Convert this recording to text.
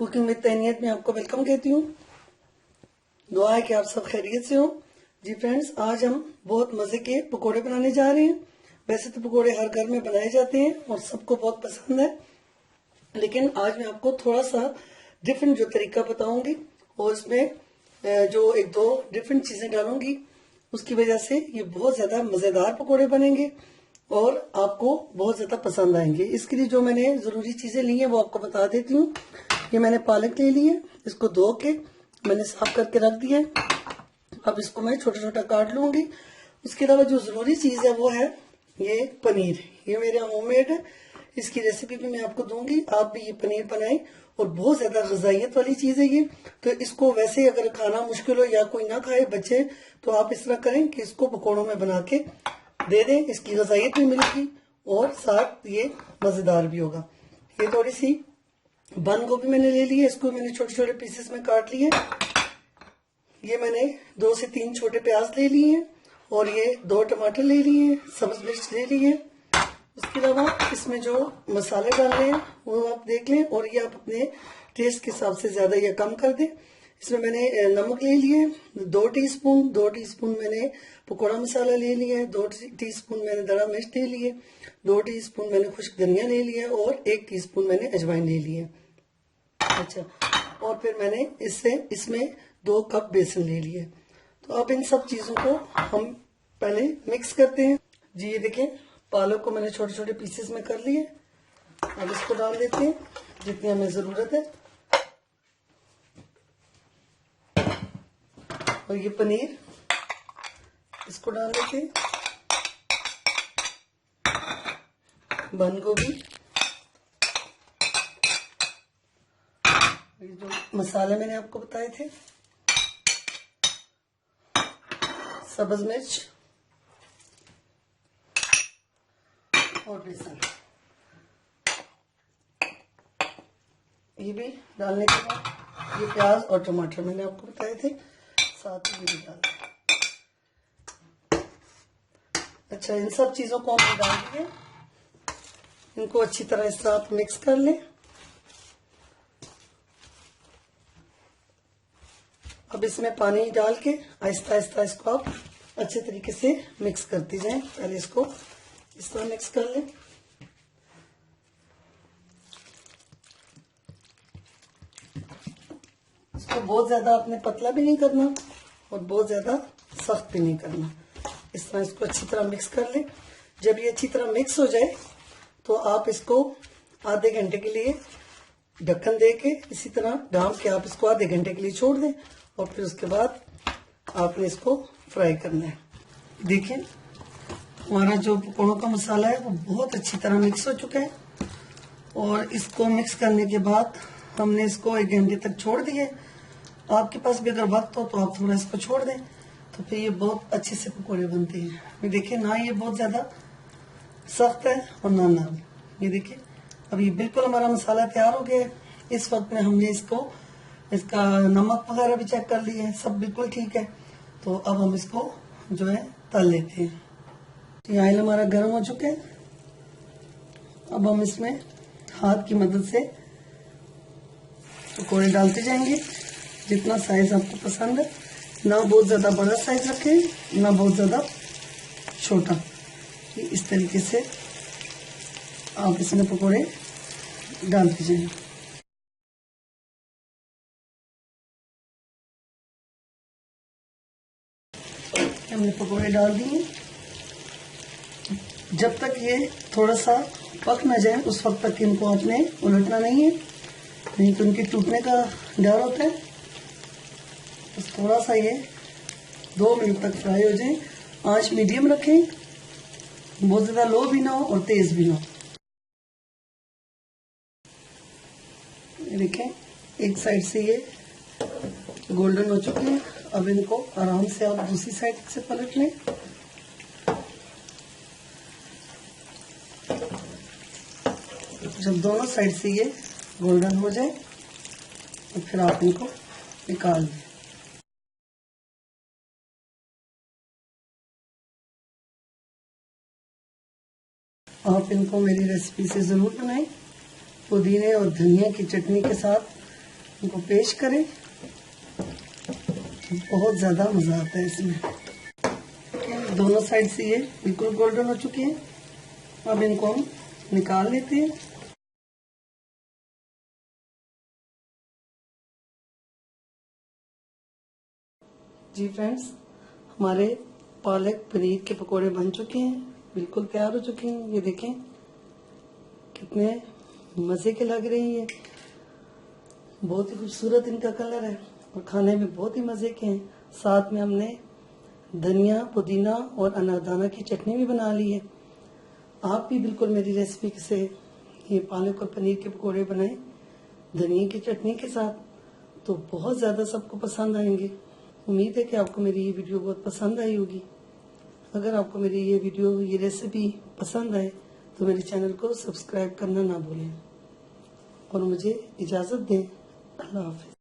Cooking with तहनीत में आपको welcome कहती हूँ। दुआ है कि आप सब खैरियत से हो। जी फ्रेंड्स, आज हम बहुत मजे के पकोड़े बनाने जा रहे हैं। वैसे तो पकोड़े हर घर में बनाए जाते हैं और सबको बहुत पसंद है, लेकिन आज मैं आपको थोड़ा सा डिफरेंट जो तरीका बताऊंगी और इसमें जो एक दो डिफरेंट चीजें डालूंगी, उसकी वजह से ये बहुत ज्यादा मजेदार पकोड़े बनेंगे और आपको बहुत ज्यादा पसंद आएंगे। इसके लिए जो मैंने जरूरी चीजें ली हैं वो आपको बता देती हूँ। ये मैंने पालक ले ली है, इसको धो के मैंने साफ करके रख दिया है। अब इसको मैं छोटा छोटा काट लूंगी। उसके अलावा जो जरूरी चीज है वो है ये पनीर। ये मेरा होममेड है, इसकी रेसिपी भी मैं आपको दूंगी। आप भी ये पनीर बनाएं और बहुत ज्यादा ग़िज़ाइयत वाली चीज है ये। तो इसको वैसे अगर खाना मुश्किल हो या कोई ना खाए बच्चे, तो आप इस तरह करें कि इसको पकौड़ों में बना के दे दें। इसकी ग़िज़ाइयत भी मिलेगी और साथ ये मजेदार भी होगा। ये थोड़ी सी बंद गोभी मैंने ले ली है, इसको मैंने छोटे छोटे पीसेस में काट लिए। ये मैंने 2 से 3 छोटे प्याज ले लिए हैं और ये 2 टमाटर ले लिए हैं, सब्ज मिर्च ले ली है। उसके अलावा इसमें जो मसाले डालने हैं वो आप देख लें और ये आप अपने टेस्ट के हिसाब से ज्यादा या कम कर दें। इसमें मैंने नमक ले लिए 2 टीस्पून मैंने पकौड़ा मसाला ले लिया है, 2 टीस्पून मैंने दड़ा मिर्च ले लिए, 2 टीस्पून मैंने खुश्क धनिया ले लिया और 1 टीस्पून मैंने अजवाइन ले लिया। अच्छा, और फिर मैंने इसमें 2 कप बेसन ले लिए। तो अब इन सब चीजों को हम पहले मिक्स करते हैं। जी ये देखें, पालक को मैंने छोटे छोटे पीसेस में कर लिए। अब इसको डाल देते हैं जितनी हमें जरूरत है। और ये पनीर इसको डाल देते हैं, बंद गोभी, ये जो मसाले मैंने आपको बताए थे, सब्ज मिर्च और बेसन, ये भी डालने के बाद ये प्याज और टमाटर मैंने आपको बताए थे, साथ में ये भी डाल। अच्छा, इन सब चीजों को हमने डाल दिए, इनको अच्छी तरह इस तरह आप मिक्स कर लें। अब इसमें पानी डाल के आहिस्ता आहिस्ता इसको आप अच्छे तरीके से मिक्स करती जाएं। पहले इसको इस तरह मिक्स कर लें। इसको बहुत ज्यादा आपने पतला भी नहीं करना और बहुत ज्यादा सख्त भी नहीं करना। इस तरह इसको अच्छी तरह मिक्स कर लें। जब ये अच्छी तरह मिक्स हो जाए तो आप इसको आधे घंटे के लिए ढक्कन दे के इसी तरह ढांप के आप इसको आधे घंटे के लिए छोड़ दें और फिर उसके बाद आपने इसको फ्राई करना है। देखिए, हमारा जो पकौड़ों का मसाला है वो बहुत अच्छी तरह मिक्स हो चुका है और इसको मिक्स करने के बाद हमने इसको 1 घंटे तक छोड़ दिए। आपके पास भी अगर वक्त हो तो आप थोड़ा इसको छोड़ दें, तो फिर ये बहुत अच्छे से पकौड़े बनते हैं। ये देखिए, ना ये बहुत ज्यादा सख्त है और ना नरम। ये देखिए, अब ये बिल्कुल हमारा मसाला तैयार हो गया है। इस वक्त में हमने इसका नमक वगैरह भी चेक कर लिया है, सब बिल्कुल ठीक है। तो अब हम इसको जो है तल लेते हैं। ये ऑयल हमारा गर्म हो चुका है। अब हम इसमें हाथ की मदद से पकौड़े डालते जाएंगे, जितना साइज आपको पसंद है। ना बहुत ज्यादा बड़ा साइज रखें, ना बहुत ज्यादा छोटा। इस तरीके से आप इसमें पकौड़े डालते जाएं। हमने पकौड़े डाल दिए। जब तक ये थोड़ा सा पक ना जाए उस वक्त तक इनको आपने उलटना नहीं है, नहीं तो इनके टूटने का डर होता है। बस थोड़ा सा ये 2 मिनट तक फ्राई हो जाए। आंच मीडियम रखें, बहुत ज्यादा लो भी ना हो और तेज भी ना हो। देखें, एक साइड से ये गोल्डन हो चुके हैं। अब इनको आराम से आप दूसरी साइड से पलट लें। जब दोनों साइड से ये गोल्डन हो जाए तो फिर आप इनको निकाल लें। आप इनको मेरी रेसिपी से जरूर बनाएं। पुदीने और धनिया की चटनी के साथ इनको पेश करें। बहुत ज़्यादा मज़ा आता है इसमें। दोनों साइड से ये बिल्कुल गोल्डन हो चुके हैं। अब इनको हम निकाल लेते हैं। जी फ्रेंड्स, हमारे पालक पनीर के पकोड़े बन चुके हैं, बिल्कुल तैयार हो चुके हैं। ये देखें कितने मज़े के लग रहे हैं। ये बहुत ही खूबसूरत इनका कलर है और खाने में बहुत ही मज़े के हैं। साथ में हमने धनिया, पुदीना और अनारदाना की चटनी भी बना ली है। आप भी बिल्कुल मेरी रेसिपी से ये पालक और पनीर के पकोड़े बनाएं धनिया की चटनी के साथ, तो बहुत ज़्यादा सबको पसंद आएंगे। उम्मीद है कि आपको मेरी ये वीडियो बहुत पसंद आई होगी। अगर आपको मेरी ये वीडियो, ये रेसिपी पसंद आए तो मेरे चैनल को सब्सक्राइब करना ना भूलें और मुझे इजाज़त दें। अल्लाह हाफ़िज़।